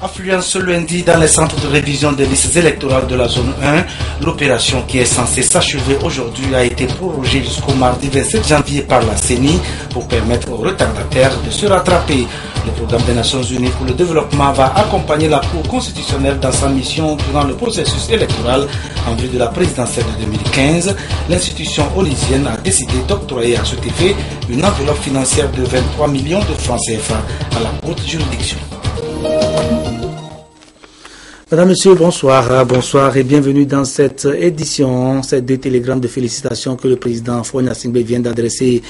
Affluence ce lundi dans les centres de révision des listes électorales de la zone 1. L'opération qui est censée s'achever aujourd'hui a été prorogée jusqu'au mardi 27 janvier par la CENI pour permettre aux retardataires de se rattraper. Le programme des Nations Unies pour le développement va accompagner la Cour constitutionnelle dans sa mission durant le processus électoral en vue de la présidentielle de 2015. L'institution onusienne a décidé d'octroyer à cet effet une enveloppe financière de 23 millions de francs CFA à la haute juridiction. Madame, Monsieur, bonsoir. Bonsoir et bienvenue dans cette édition, ces deux télégrammes de félicitations que le président Faure Gnassingbé vient d'adresser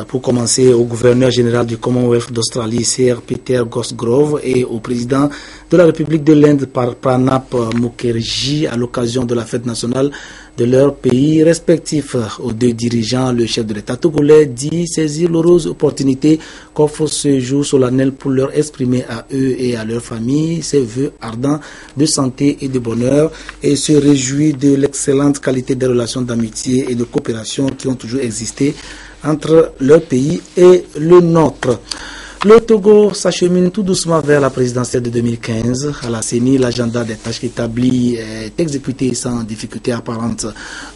pour commencer au gouverneur général du Commonwealth d'Australie, Sir Peter Cosgrove, et au président de la République de l'Inde, Pranab Mukherjee, à l'occasion de la fête nationale de leur pays respectifs. Aux deux dirigeants, le chef de l'État togolais dit saisir l'heureuse opportunité qu'offre ce jour solennel pour leur exprimer à eux et à leur famille ses vœux ardents de santé et de bonheur et se réjouit de l'excellente qualité des relations d'amitié et de coopération qui ont toujours existé entre leur pays et le nôtre. Le Togo s'achemine tout doucement vers la présidentielle de 2015. À la CENI, l'agenda des tâches établies est exécuté sans difficulté apparente.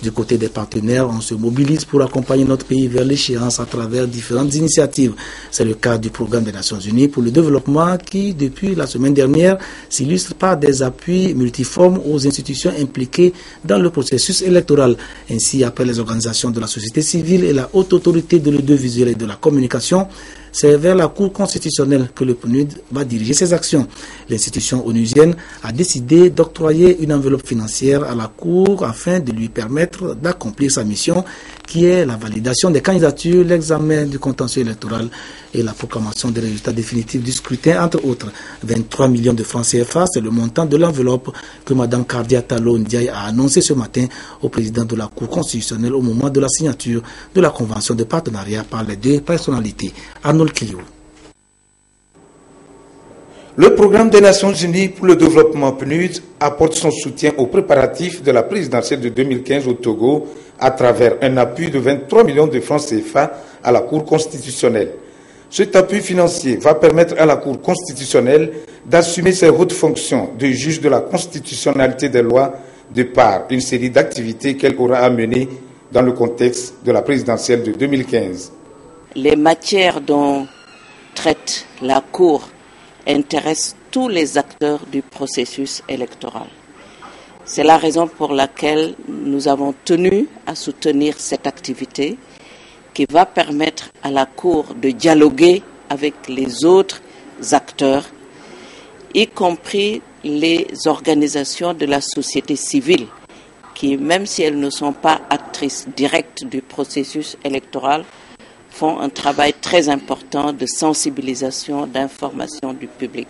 Du côté des partenaires, on se mobilise pour accompagner notre pays vers l'échéance à travers différentes initiatives. C'est le cas du programme des Nations Unies pour le développement qui, depuis la semaine dernière, s'illustre par des appuis multiformes aux institutions impliquées dans le processus électoral. Ainsi, après les organisations de la société civile et la haute autorité de l'audiovisuel et de la communication, c'est vers la Cour constitutionnelle que le PNUD va diriger ses actions. L'institution onusienne a décidé d'octroyer une enveloppe financière à la Cour afin de lui permettre d'accomplir sa mission qui est la validation des candidatures, l'examen du contentieux électoral et la proclamation des résultats définitifs du scrutin, entre autres. 23 millions de francs CFA, c'est le montant de l'enveloppe que Mme Kardia Talon Ndiaye a annoncé ce matin au président de la Cour constitutionnelle au moment de la signature de la convention de partenariat par les deux personnalités. Arnold Clio. Le programme des Nations Unies pour le développement PNUD apporte son soutien aux préparatifs de la présidentielle de 2015 au Togo à travers un appui de 23 millions de francs CFA à la Cour constitutionnelle. Cet appui financier va permettre à la Cour constitutionnelle d'assumer ses hautes fonctions de juge de la constitutionnalité des lois de par une série d'activités qu'elle aura à mener dans le contexte de la présidentielle de 2015. Les matières dont traite la Cour intéressent tous les acteurs du processus électoral. C'est la raison pour laquelle nous avons tenu à soutenir cette activité qui va permettre à la Cour de dialoguer avec les autres acteurs, y compris les organisations de la société civile, qui, même si elles ne sont pas actrices directes du processus électoral, font un travail très important de sensibilisation, d'information du public.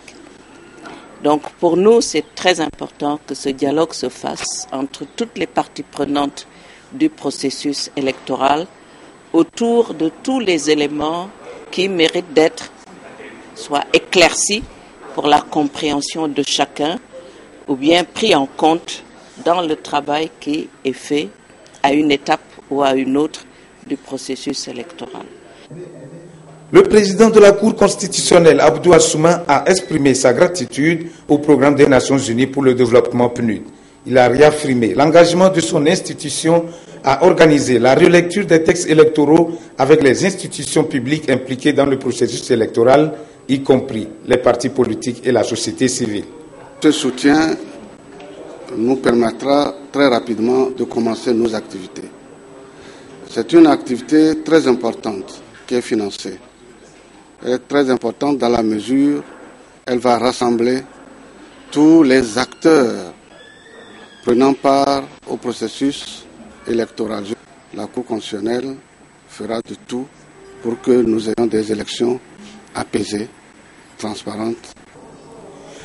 Donc pour nous, c'est très important que ce dialogue se fasse entre toutes les parties prenantes du processus électoral autour de tous les éléments qui méritent d'être soit éclaircis pour la compréhension de chacun ou bien pris en compte dans le travail qui est fait à une étape ou à une autre du processus électoral. Le président de la Cour constitutionnelle, Abdou Assouma, a exprimé sa gratitude au programme des Nations Unies pour le développement PNUD. Il a réaffirmé l'engagement de son institution à organiser la relecture des textes électoraux avec les institutions publiques impliquées dans le processus électoral, y compris les partis politiques et la société civile. Ce soutien nous permettra très rapidement de commencer nos activités. C'est une activité très importante qui est financée. Elle est très importante dans la mesure où elle va rassembler tous les acteurs prenant part au processus électoral. La Cour constitutionnelle fera de tout pour que nous ayons des élections apaisées, transparentes.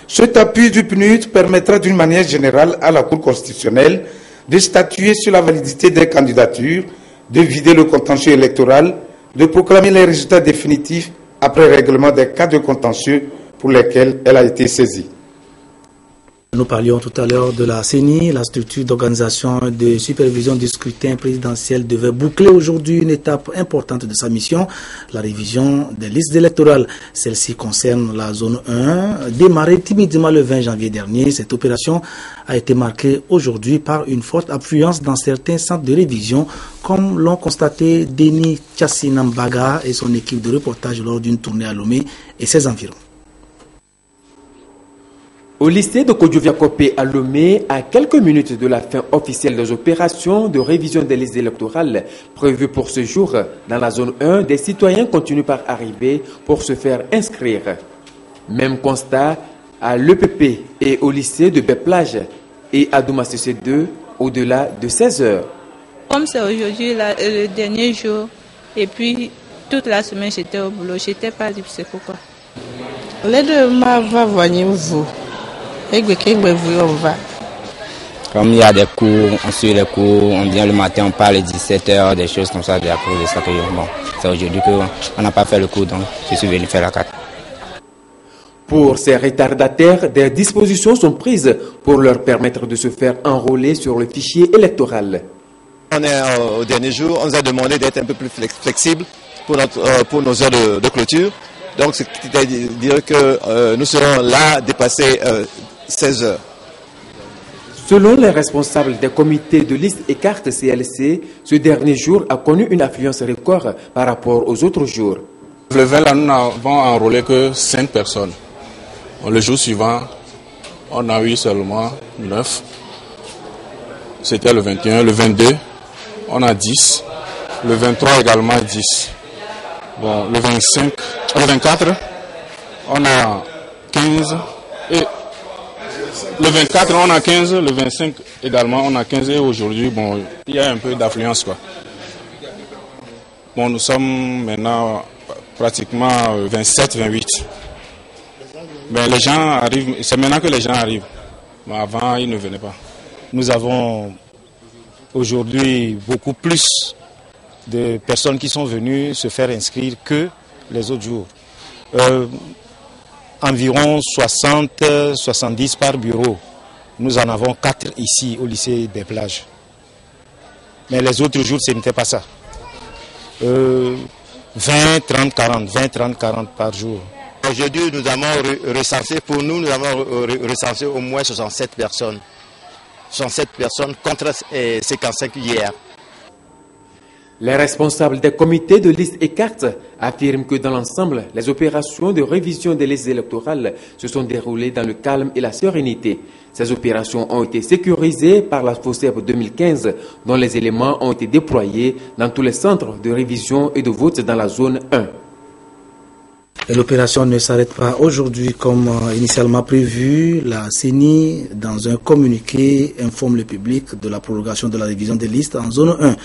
Cet appui du PNUD permettra d'une manière générale à la Cour constitutionnelle de statuer sur la validité des candidatures, de vider le contentieux électoral, de proclamer les résultats définitifs après règlement des cas de contentieux pour lesquels elle a été saisie. Nous parlions tout à l'heure de la CENI, la structure d'organisation de supervision du scrutin présidentiel devait boucler aujourd'hui une étape importante de sa mission, la révision des listes électorales. Celle-ci concerne la zone 1, démarrée timidement le 20 janvier dernier. Cette opération a été marquée aujourd'hui par une forte affluence dans certains centres de révision, comme l'ont constaté Denis Tchassinambaga et son équipe de reportage lors d'une tournée à Lomé et ses environs. Au lycée de Kodjoviakopé à Lomé, à quelques minutes de la fin officielle des opérations de révision des listes électorales prévues pour ce jour, dans la zone 1, des citoyens continuent par arriver pour se faire inscrire. Même constat à l'EPP et au lycée de Baie-Plage et à Douma CC2 au-delà de 16 heures. Comme c'est aujourd'hui le dernier jour et puis toute la semaine j'étais au boulot, j'étais pas libre, c'est pourquoi. Les deux va venir vous. Comme il y a des cours, on suit les cours, on vient le matin, on parle à 17h, des choses comme ça, de la cour, de ça que bon, c'est aujourd'hui qu'on n'a pas fait le cours, donc je suis venu faire la carte. Pour ces retardataires, des dispositions sont prises pour leur permettre de se faire enrôler sur le fichier électoral. On est au dernier jour, on nous a demandé d'être un peu plus flexible pour nos heures de clôture. Donc, c'est-à-dire que nous serons là dépasser 16 heures. Selon les responsables des comités de liste et cartes CLC, ce dernier jour a connu une affluence record par rapport aux autres jours. Le 20, là, nous n'avons enrôlé que 5 personnes. Le jour suivant, on a eu seulement 9. C'était le 21. Le 22, on a 10. Le 23 également 10. Bon, le 24, on a 15. Et le 24, on a 15. Le 25 également, on a 15. Et aujourd'hui, bon, il y a un peu d'affluence, quoi. Bon, nous sommes maintenant pratiquement 27, 28. Mais les gens arrivent, c'est maintenant que les gens arrivent. Mais avant, ils ne venaient pas. Nous avons aujourd'hui beaucoup plus de personnes qui sont venues se faire inscrire que les autres jours. Environ 60-70 par bureau. Nous en avons 4 ici au lycée des Plages. Mais les autres jours, ce n'était pas ça. 20, 30, 40. 20, 30, 40 par jour. Aujourd'hui, nous avons recensé, pour nous, nous avons recensé au moins 67 personnes. 67 personnes contre 55 hier. Les responsables des comités de liste et cartes affirment que dans l'ensemble, les opérations de révision des listes électorales se sont déroulées dans le calme et la sérénité. Ces opérations ont été sécurisées par la FOSEP 2015, dont les éléments ont été déployés dans tous les centres de révision et de vote dans la zone 1. L'opération ne s'arrête pas aujourd'hui comme initialement prévu. La CENI, dans un communiqué, informe le public de la prolongation de la révision des listes en zone 1.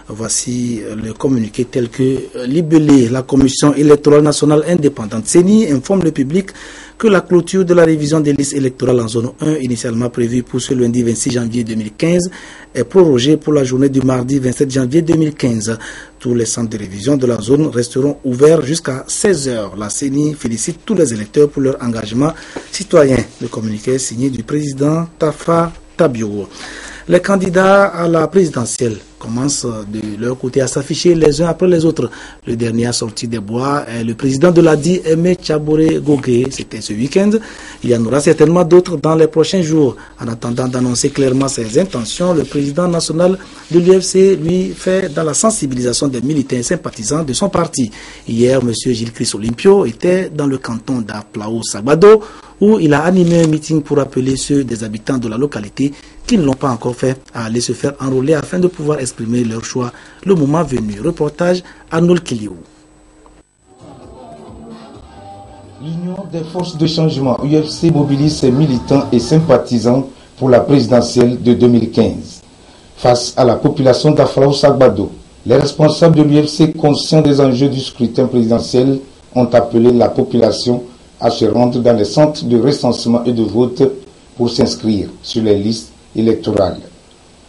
Voici le communiqué tel que libellé. La Commission électorale nationale indépendante CENI informe le public que la clôture de la révision des listes électorales en zone 1, initialement prévue pour ce lundi 26 janvier 2015, est prorogée pour la journée du mardi 27 janvier 2015. Tous les centres de révision de la zone resteront ouverts jusqu'à 16 heures. La CENI félicite tous les électeurs pour leur engagement citoyen. Le communiqué est signé du président Tafa Tabio. Les candidats à la présidentielle commencent de leur côté à s'afficher les uns après les autres. Le dernier à sortir des bois est le président de l'ADI, Aimé Tchaboré Gogué. C'était ce week-end. Il y en aura certainement d'autres dans les prochains jours. En attendant d'annoncer clairement ses intentions, le président national de l'UFC lui fait dans la sensibilisation des militants et sympathisants de son parti. Hier, M. Gilles Chris Olympio était dans le canton d'Aplao-Sagbado où il a animé un meeting pour appeler ceux des habitants de la localité qui ne l'ont pas encore fait à aller se faire enrôler afin de pouvoir exprimer leur choix le moment venu. Reportage Arnold Kiliou. L'Union des forces de changement UFC mobilise ses militants et sympathisants pour la présidentielle de 2015. Face à la population d'Aflao-Sagbado, les responsables de l'UFC, conscients des enjeux du scrutin présidentiel, ont appelé la population à se rendre dans les centres de recensement et de vote pour s'inscrire sur les listes électorales.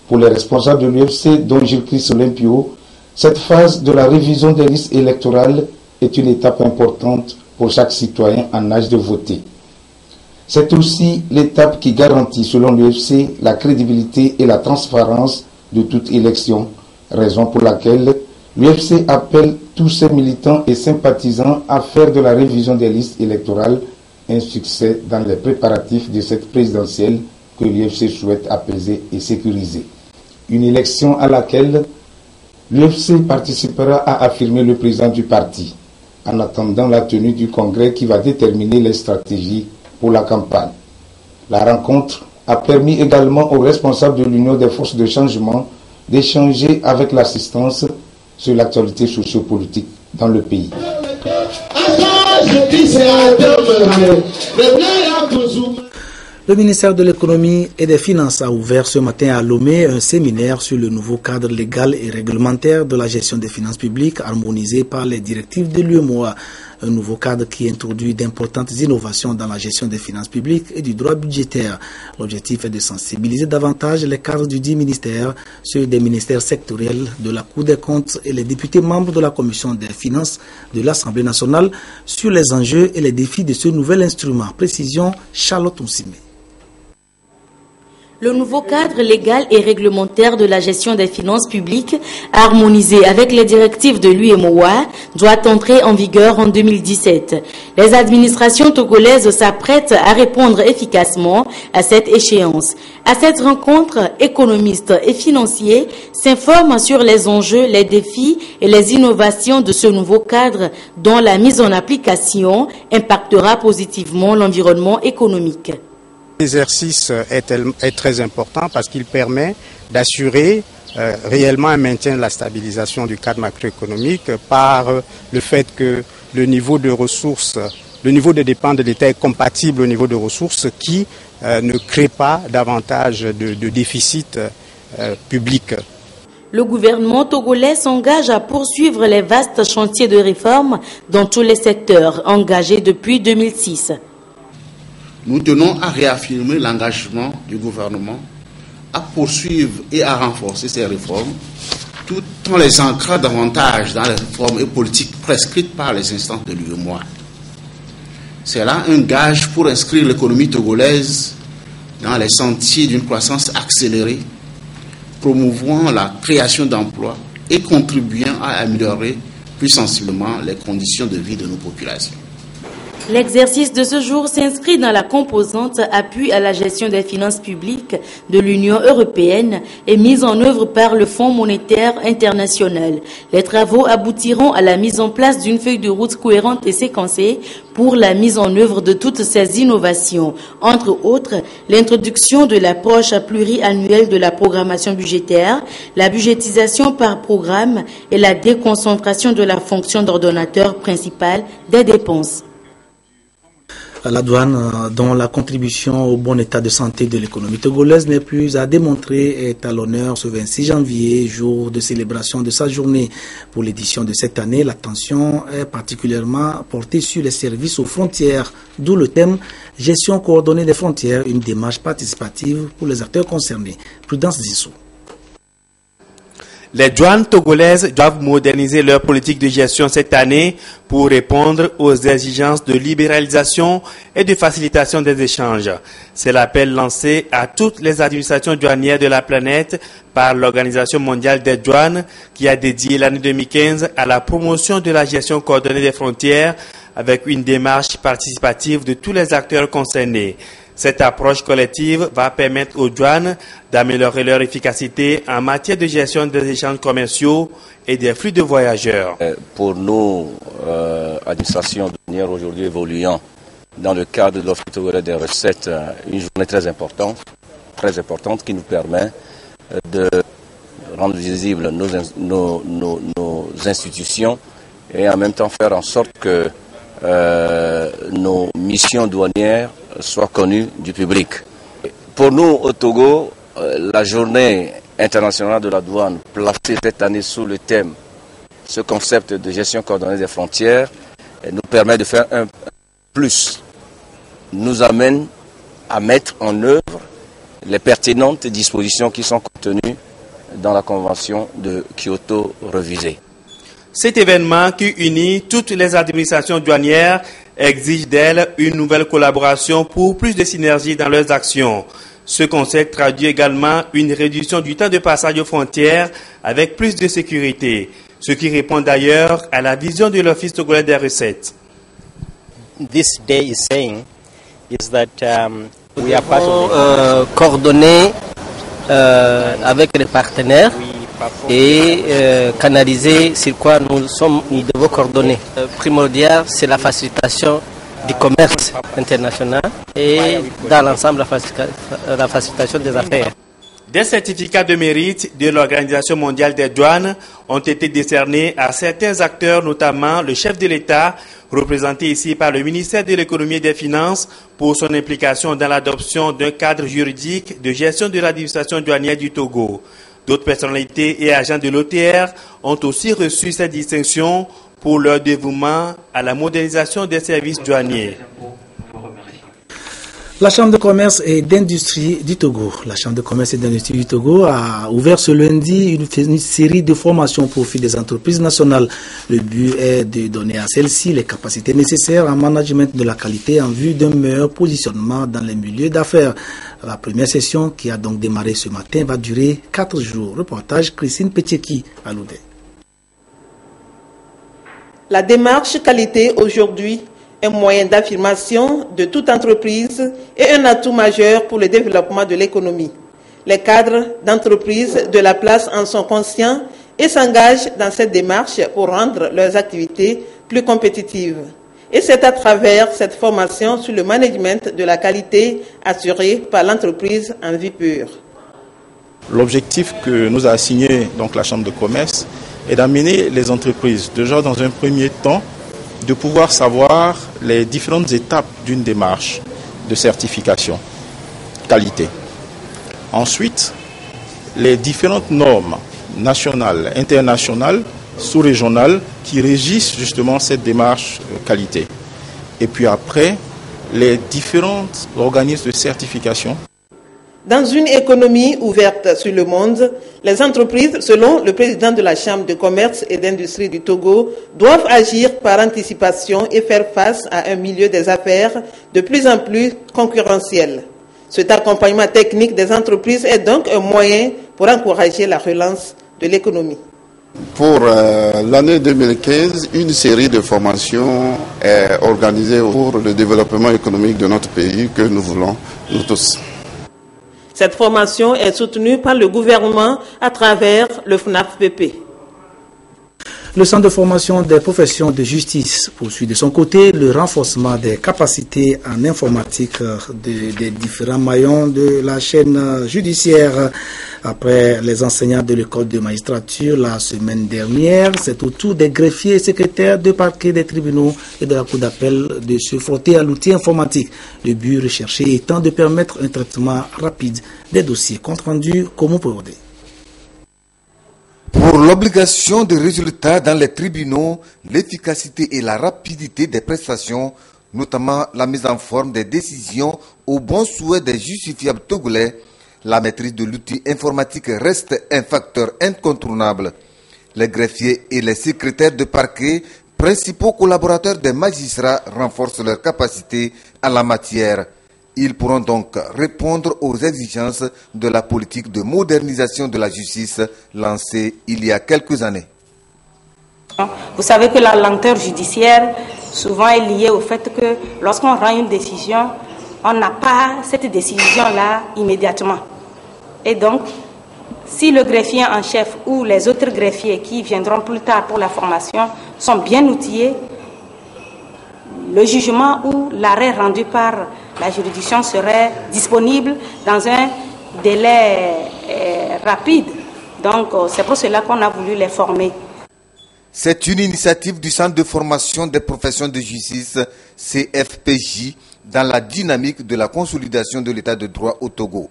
Pour les responsables de l'UFC, dont Gilles Chris Olympio, cette phase de la révision des listes électorales est une étape importante pour chaque citoyen en âge de voter. C'est aussi l'étape qui garantit, selon l'UFC, la crédibilité et la transparence de toute élection, raison pour laquelle l'UFC appelle tous ses militants et sympathisants à faire de la révision des listes électorales un succès dans les préparatifs de cette présidentielle que l'UFC souhaite apaiser et sécuriser. Une élection à laquelle l'UFC participera à affirmer le président du parti, en attendant la tenue du congrès qui va déterminer les stratégies pour la campagne. La rencontre a permis également aux responsables de l'Union des forces de changement d'échanger avec l'assistance sur l'actualité sociopolitique dans le pays. Le ministère de l'économie et des finances a ouvert ce matin à Lomé un séminaire sur le nouveau cadre légal et réglementaire de la gestion des finances publiques harmonisé par les directives de l'UEMOA. Un nouveau cadre qui introduit d'importantes innovations dans la gestion des finances publiques et du droit budgétaire. L'objectif est de sensibiliser davantage les cadres du dit ministère, ceux des ministères sectoriels, de la Cour des comptes et les députés membres de la Commission des finances de l'Assemblée nationale sur les enjeux et les défis de ce nouvel instrument. Précision, Charlotte Onsime. Le nouveau cadre légal et réglementaire de la gestion des finances publiques, harmonisé avec les directives de l'UEMOA, doit entrer en vigueur en 2017. Les administrations togolaises s'apprêtent à répondre efficacement à cette échéance. À cette rencontre, économistes et financiers s'informent sur les enjeux, les défis et les innovations de ce nouveau cadre dont la mise en application impactera positivement l'environnement économique. L'exercice est très important parce qu'il permet d'assurer réellement un maintien de la stabilisation du cadre macroéconomique par le fait que le niveau de ressources, le niveau de dépenses de l'État est compatible au niveau de ressources qui ne crée pas davantage de déficit public. Le gouvernement togolais s'engage à poursuivre les vastes chantiers de réforme dans tous les secteurs engagés depuis 2006. Nous tenons à réaffirmer l'engagement du gouvernement à poursuivre et à renforcer ces réformes, tout en les ancrant davantage dans les réformes et politiques prescrites par les instances de l'UEMOA. C'est là un gage pour inscrire l'économie togolaise dans les sentiers d'une croissance accélérée, promouvant la création d'emplois et contribuant à améliorer plus sensiblement les conditions de vie de nos populations. L'exercice de ce jour s'inscrit dans la composante appui à la gestion des finances publiques de l'Union européenne et mise en œuvre par le Fonds monétaire international. Les travaux aboutiront à la mise en place d'une feuille de route cohérente et séquencée pour la mise en œuvre de toutes ces innovations. Entre autres, l'introduction de l'approche pluriannuelle de la programmation budgétaire, la budgétisation par programme et la déconcentration de la fonction d'ordonnateur principal des dépenses. La douane, dont la contribution au bon état de santé de l'économie togolaise n'est plus à démontrer, est à l'honneur ce 26 janvier, jour de célébration de sa journée. Pour l'édition de cette année, l'attention est particulièrement portée sur les services aux frontières, d'où le thème « Gestion coordonnée des frontières, une démarche participative pour les acteurs concernés ». Prudence Zissou. Les douanes togolaises doivent moderniser leur politique de gestion cette année pour répondre aux exigences de libéralisation et de facilitation des échanges. C'est l'appel lancé à toutes les administrations douanières de la planète par l'Organisation mondiale des douanes qui a dédié l'année 2015 à la promotion de la gestion coordonnée des frontières avec une démarche participative de tous les acteurs concernés. Cette approche collective va permettre aux douanes d'améliorer leur efficacité en matière de gestion des échanges commerciaux et des flux de voyageurs. Pour nous, administrations douanières aujourd'hui évoluant dans le cadre de l'offre togolaise des recettes, une journée très importante qui nous permet de rendre visibles nos institutions et en même temps faire en sorte que nos missions douanières soient connues du public. Pour nous, au Togo, la journée internationale de la douane, placée cette année sous le thème, ce concept de gestion coordonnée des frontières, nous permet de faire un plus, nous amène à mettre en œuvre les pertinentes dispositions qui sont contenues dans la Convention de Kyoto révisée. Cet événement qui unit toutes les administrations douanières exigent d'elles une nouvelle collaboration pour plus de synergie dans leurs actions. Ce concept traduit également une réduction du temps de passage aux frontières avec plus de sécurité, ce qui répond d'ailleurs à la vision de l'Office togolais des recettes. This day is saying is that we are coordonner avec les partenaires et canaliser sur quoi nous devons coordonner. Primordial, c'est la facilitation du commerce international et dans l'ensemble la facilitation des affaires. Des certificats de mérite de l'Organisation mondiale des douanes ont été décernés à certains acteurs, notamment le chef de l'État, représenté ici par le ministère de l'Économie et des Finances, pour son implication dans l'adoption d'un cadre juridique de gestion de l'administration douanière du Togo. D'autres personnalités et agents de l'OTR ont aussi reçu cette distinction pour leur dévouement à la modernisation des services douaniers. La Chambre de commerce et d'industrie du Togo. La Chambre de commerce et d'industrie du Togo a ouvert ce lundi une série de formations au profit des entreprises nationales. Le but est de donner à celles-ci les capacités nécessaires en management de la qualité en vue d'un meilleur positionnement dans les milieux d'affaires. La première session, qui a donc démarré ce matin, va durer 4 jours. Reportage Christine Petcheki à Loudé. La démarche qualité aujourd'hui, un moyen d'affirmation de toute entreprise et un atout majeur pour le développement de l'économie. Les cadres d'entreprise de la place en sont conscients et s'engagent dans cette démarche pour rendre leurs activités plus compétitives. Et c'est à travers cette formation sur le management de la qualité assurée par l'entreprise en vie pure. L'objectif que nous a assigné donc la Chambre de commerce est d'amener les entreprises, déjà dans un premier temps, de pouvoir savoir les différentes étapes d'une démarche de certification qualité. Ensuite, les différentes normes nationales, internationales, sous-régionales qui régissent justement cette démarche qualité. Et puis après, les différents organismes de certification. Dans une économie ouverte sur le monde, les entreprises, selon le président de la Chambre de commerce et d'industrie du Togo, doivent agir par anticipation et faire face à un milieu des affaires de plus en plus concurrentiel. Cet accompagnement technique des entreprises est donc un moyen pour encourager la relance de l'économie. Pour l'année 2015, une série de formations est organisée pour le développement économique de notre pays que nous voulons, nous tous. Cette formation est soutenue par le gouvernement à travers le FNAFPP. Le Centre de formation des professions de justice poursuit de son côté le renforcement des capacités en informatique des différents maillons de la chaîne judiciaire. Après les enseignants de l'école de magistrature la semaine dernière, c'est au tour des greffiers et secrétaires de parquet des tribunaux et de la cour d'appel de se frotter à l'outil informatique. Le but recherché étant de permettre un traitement rapide des dossiers compte rendus comme prévu. Pour l'obligation de résultats dans les tribunaux, l'efficacité et la rapidité des prestations, notamment la mise en forme des décisions au bon souhait des justifiables togolais, la maîtrise de l'outil informatique reste un facteur incontournable. Les greffiers et les secrétaires de parquet, principaux collaborateurs des magistrats, renforcent leurs capacités en la matière. Ils pourront donc répondre aux exigences de la politique de modernisation de la justice lancée il y a quelques années. Vous savez que la lenteur judiciaire souvent est liée au fait que lorsqu'on rend une décision, on n'a pas cette décision-là immédiatement. Et donc, si le greffier en chef ou les autres greffiers qui viendront plus tard pour la formation sont bien outillés, le jugement ou l'arrêt rendu par la juridiction serait disponible dans un délai rapide. Donc, c'est pour cela qu'on a voulu les former. C'est une initiative du Centre de formation des professions de justice, CFPJ, dans la dynamique de la consolidation de l'état de droit au Togo.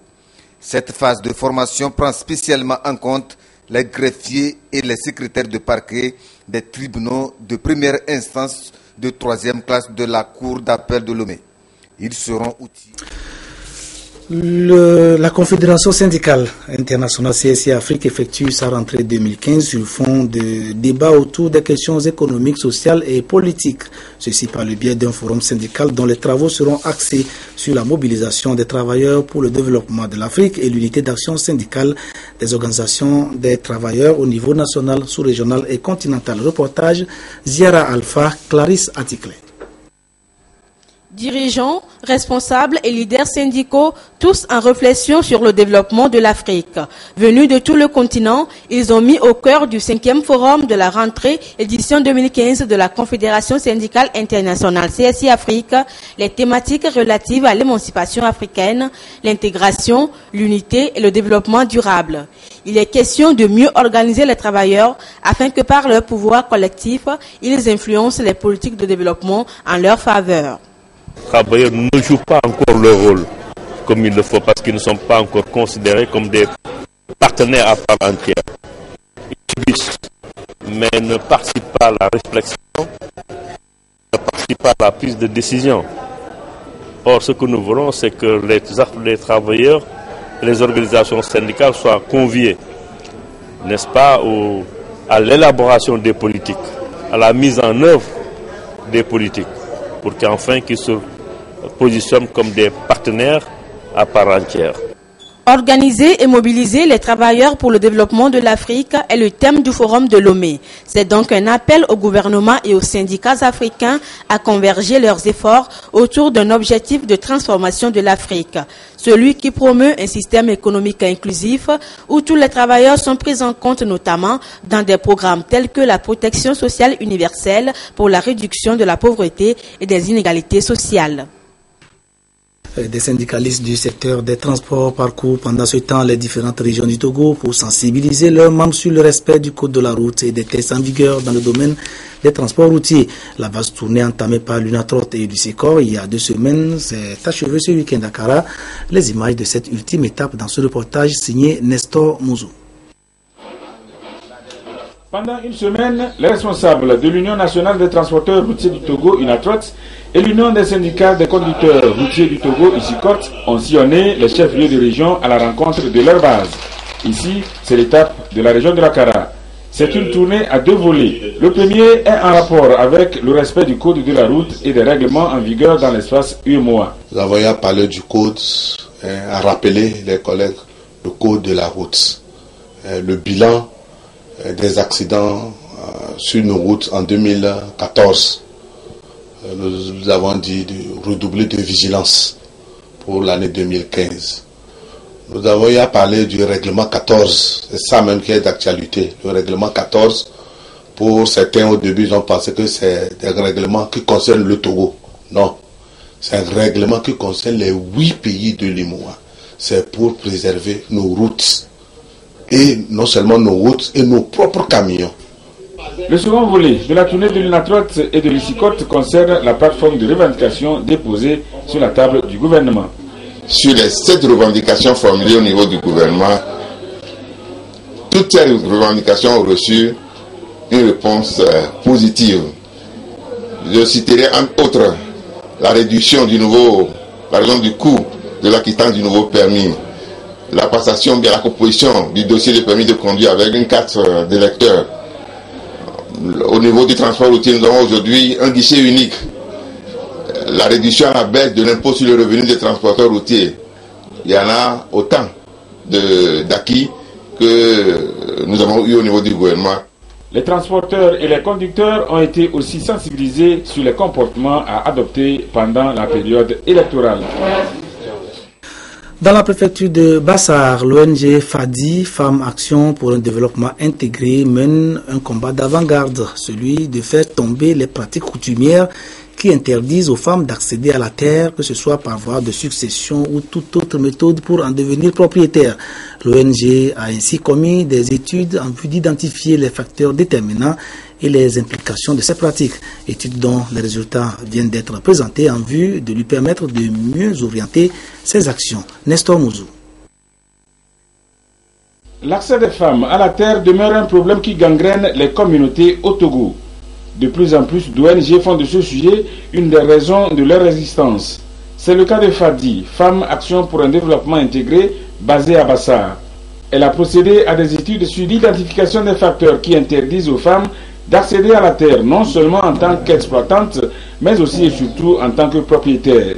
Cette phase de formation prend spécialement en compte les greffiers et les secrétaires de parquet des tribunaux de première instance de 3e classe de la Cour d'appel de Lomé. Ils seront outillés. La Confédération syndicale internationale CSI Afrique effectue sa rentrée 2015 sur fond de débats autour des questions économiques, sociales et politiques. Ceci par le biais d'un forum syndical dont les travaux seront axés sur la mobilisation des travailleurs pour le développement de l'Afrique et l'unité d'action syndicale des organisations des travailleurs au niveau national, sous-régional et continental. Reportage Ziara Alpha, Clarisse Atikle. Dirigeants, responsables et leaders syndicaux, tous en réflexion sur le développement de l'Afrique. Venus de tout le continent, ils ont mis au cœur du 5e forum de la rentrée édition 2015 de la Confédération syndicale internationale CSI Afrique les thématiques relatives à l'émancipation africaine, l'intégration, l'unité et le développement durable. Il est question de mieux organiser les travailleurs afin que par leur pouvoir collectif, ils influencent les politiques de développement en leur faveur. Les travailleurs ne jouent pas encore leur rôle comme il le faut parce qu'ils ne sont pas encore considérés comme des partenaires à part entière. Ils subissent, mais ne participent pas à la réflexion, ne participent pas à la prise de décision. Or, ce que nous voulons, c'est que les travailleurs et les organisations syndicales soient conviés, n'est-ce pas, à l'élaboration des politiques, à la mise en œuvre des politiques, pour qu'enfin qu'ils se positionnent comme des partenaires à part entière. Organiser et mobiliser les travailleurs pour le développement de l'Afrique est le thème du forum de Lomé. C'est donc un appel au gouvernement et aux syndicats africains à converger leurs efforts autour d'un objectif de transformation de l'Afrique. Celui qui promeut un système économique inclusif où tous les travailleurs sont pris en compte notamment dans des programmes tels que la protection sociale universelle pour la réduction de la pauvreté et des inégalités sociales. Des syndicalistes du secteur des transports parcourent pendant ce temps les différentes régions du Togo pour sensibiliser leurs membres sur le respect du code de la route et des tests en vigueur dans le domaine des transports routiers. La vaste tournée entamée par l'UNATROT et l'UCICOR il y a 2 semaines s'est achevée ce week-end à Kara. Les images de cette ultime étape dans ce reportage signé Nestor Mouzou. Pendant une semaine, les responsables de l'Union nationale des transporteurs routiers du Togo, UNATROT, et l'Union des syndicats des conducteurs routiers du Togo, UCICOR, ont sillonné les chefs-lieux de région à la rencontre de leur base. Ici, c'est l'étape de la région de la Kara. C'est une tournée à 2 volets. Le premier est en rapport avec le respect du code de la route et des règlements en vigueur dans l'espace UEMOA. Nous avons parlé du code, à rappeler les collègues le code de la route, le bilan des accidents sur nos routes en 2014. Nous avons dit de redoubler de vigilance pour l'année 2015. Nous avons parlé du règlement 14, c'est ça même qui est d'actualité. Le règlement 14, pour certains au début, ils ont pensé que c'est un règlement qui concerne le Togo. Non, c'est un règlement qui concerne les 8 pays de l'UEMOA. C'est pour préserver nos routes. Et non seulement nos routes et nos propres camions. Le second volet de la tournée de l'UNATROT et de l'UCICOR concerne la plateforme de revendication déposée sur la table du gouvernement. Sur les 7 revendications formulées au niveau du gouvernement, toutes ces revendications ont reçu une réponse positive. Je citerai entre autres la réduction du nouveau, par exemple du coût de l'acquittance du nouveau permis, la passation, bien la composition du dossier de permis de conduire avec une carte d'électeur. Au niveau du transport routier, nous avons aujourd'hui un guichet unique. La réduction à la baisse de l'impôt sur le revenu des transporteurs routiers. Il y en a autant d'acquis que nous avons eu au niveau du gouvernement. Les transporteurs et les conducteurs ont été aussi sensibilisés sur les comportements à adopter pendant la période électorale. Dans la préfecture de Bassar, l'ONG FADI, Femmes Action pour un développement intégré, mène un combat d'avant-garde, celui de faire tomber les pratiques coutumières qui interdisent aux femmes d'accéder à la terre, que ce soit par voie de succession ou toute autre méthode pour en devenir propriétaire. L'ONG a ainsi commis des études en vue d'identifier les facteurs déterminants et les implications de ces pratiques, études dont les résultats viennent d'être présentés en vue de lui permettre de mieux orienter ses actions. Nestor Mouzou. L'accès des femmes à la terre demeure un problème qui gangrène les communautés au Togo. De plus en plus d'ONG font de ce sujet une des raisons de leur résistance. C'est le cas de Fadi, Femme Action pour un développement intégré basée à Bassar. Elle a procédé à des études sur l'identification des facteurs qui interdisent aux femmes d'accéder à la terre, non seulement en tant qu'exploitante, mais aussi et surtout en tant que propriétaire.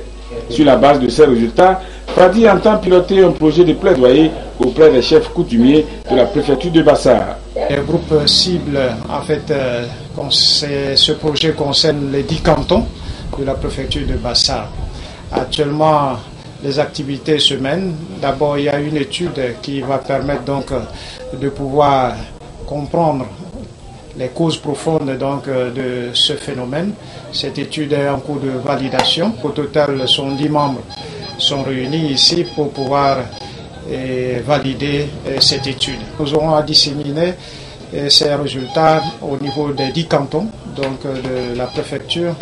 Sur la base de ces résultats, Fadi entend piloter un projet de plaidoyer auprès des chefs coutumiers de la préfecture de Bassar. Les groupes cibles, en fait, ce projet concerne les 10 cantons de la préfecture de Bassar. Actuellement, les activités se mènent. D'abord, il y a une étude qui va permettre donc de pouvoir comprendre les causes profondes donc, de ce phénomène. Cette étude est en cours de validation. Au total, 10 membres sont réunis ici pour pouvoir valider cette étude. Nous aurons à disséminer ces résultats au niveau des 10 cantons donc, de la préfecture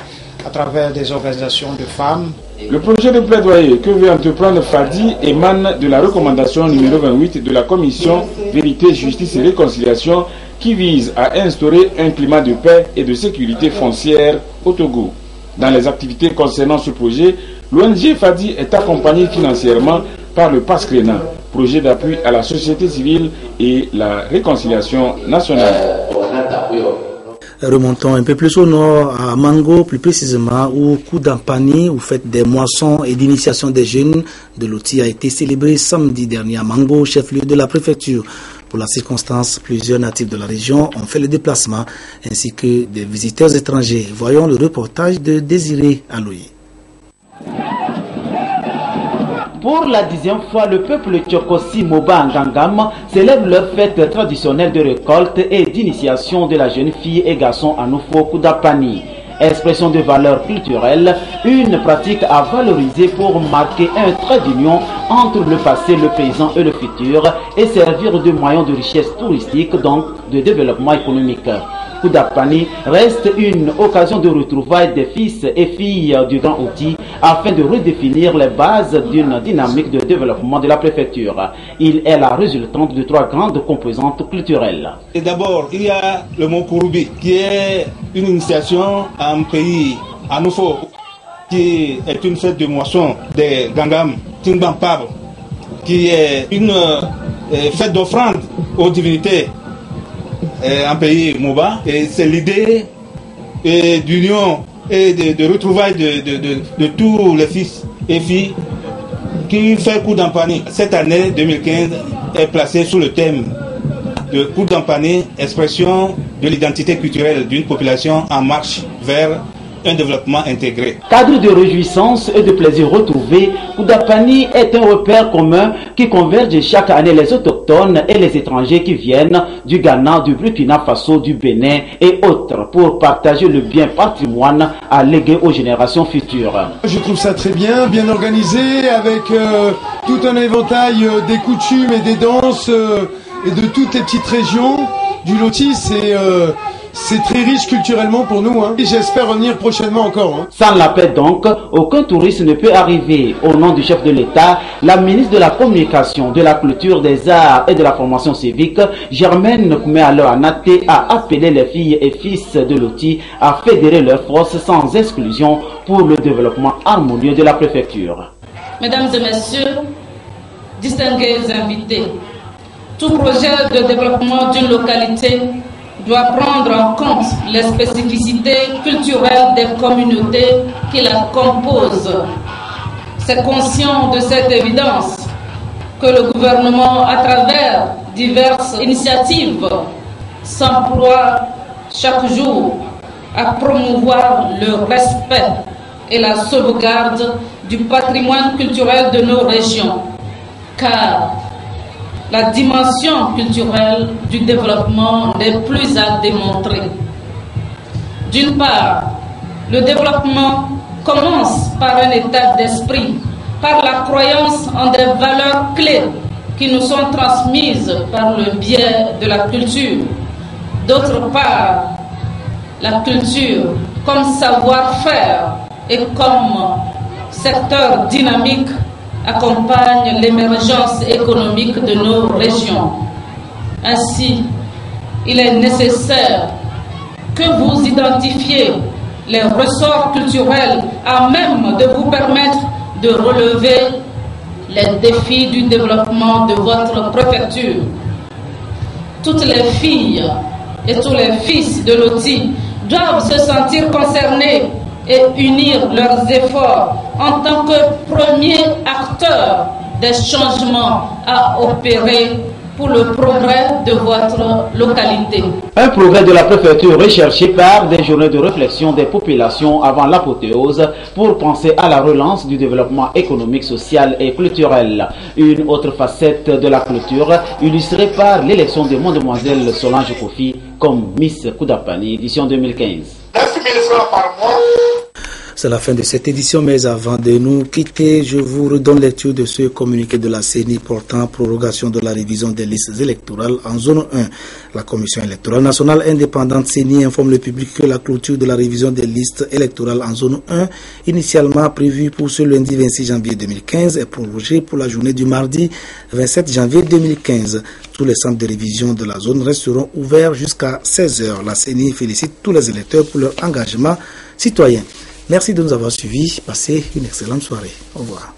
à travers des organisations de femmes. Le projet de plaidoyer que veut entreprendre Fadi émane de la recommandation numéro 28 de la Commission Vérité, Justice et Réconciliation qui vise à instaurer un climat de paix et de sécurité foncière au Togo. Dans les activités concernant ce projet, l'ONG Fadi est accompagnée financièrement par le PASCRENA, projet d'appui à la société civile et la réconciliation nationale. Remontons un peu plus au nord, à Mango, plus précisément, où Koudampani, où fête des moissons et d'initiation des jeunes de l'outil a été célébré samedi dernier à Mango, chef-lieu de la préfecture. Pour la circonstance, plusieurs natifs de la région ont fait le déplacement, ainsi que des visiteurs étrangers. Voyons le reportage de Désiré Aloye. Pour la 10e fois, le peuple Tchokosi Moba Ngangam célèbre leur fête traditionnelle de récolte et d'initiation de la jeune fille et garçon Anoufo Koudapani. Expression de valeur culturelle, une pratique à valoriser pour marquer un trait d'union entre le passé, le présent et le futur et servir de moyen de richesse touristique, donc de développement économique. Koudapani reste une occasion de retrouvailles des fils et filles du Grand Outil afin de redéfinir les bases d'une dynamique de développement de la préfecture. Il est la résultante de 3 grandes composantes culturelles. Et d'abord, il y a le mot Kouroubi, qui est une initiation à un pays, Anoufo, qui est une fête de moisson des Gangam, Tingbampab, qui est une fête d'offrande aux divinités. Un pays Moba, et c'est l'idée d'union et de retrouvailles de tous les fils et filles qui fait Koudampani. Cette année 2015 est placée sous le thème de Koudampani, expression de l'identité culturelle d'une population en marche vers un développement intégré. Cadre de réjouissance et de plaisir retrouvé, Koudapani est un repère commun qui converge chaque année les autochtones et les étrangers qui viennent du Ghana, du Burkina Faso, du Bénin et autres pour partager le bien patrimoine à léguer aux générations futures. Je trouve ça très bien, bien organisé, avec tout un éventail des coutumes et des danses et de toutes les petites régions du Loti. C'est très riche culturellement pour nous, hein. Et j'espère revenir prochainement encore. Hein. Sans la paix donc, aucun touriste ne peut arriver. Au nom du chef de l'État, la ministre de la Communication, de la Culture, des Arts et de la Formation civique, Germaine Koumé-Aloanate, a appelé les filles et fils de l'outil à fédérer leurs forces sans exclusion pour le développement harmonieux de la préfecture. Mesdames et messieurs, distingués invités, tout projet de développement d'une localité doit prendre en compte les spécificités culturelles des communautés qui la composent. C'est conscient de cette évidence que le gouvernement, à travers diverses initiatives, s'emploie chaque jour à promouvoir le respect et la sauvegarde du patrimoine culturel de nos régions, car la dimension culturelle du développement n'est plus à démontrer. D'une part, le développement commence par un état d'esprit, par la croyance en des valeurs clés qui nous sont transmises par le biais de la culture. D'autre part, la culture comme savoir-faire et comme secteur dynamique accompagne l'émergence économique de nos régions. Ainsi, il est nécessaire que vous identifiez les ressorts culturels à même de vous permettre de relever les défis du développement de votre préfecture. Toutes les filles et tous les fils de Loti doivent se sentir concernés et unir leurs efforts en tant que premiers acteurs des changements à opérer pour le progrès de votre localité. Un progrès de la préfecture recherché par des journées de réflexion des populations avant l'apothéose pour penser à la relance du développement économique, social et culturel. Une autre facette de la culture illustrée par l'élection de Mademoiselle Solange Kofi comme Miss Koudapani édition 2015. 9 000 francs par mois. C'est la fin de cette édition, mais avant de nous quitter, je vous redonne lecture de ce communiqué de la CENI portant prorogation de la révision des listes électorales en zone 1. La Commission électorale nationale indépendante CENI informe le public que la clôture de la révision des listes électorales en zone 1, initialement prévue pour ce lundi 26 janvier 2015, est prorogée pour la journée du mardi 27 janvier 2015. Tous les centres de révision de la zone resteront ouverts jusqu'à 16 h. La CENI félicite tous les électeurs pour leur engagement citoyen. Merci de nous avoir suivis. Passez une excellente soirée. Au revoir.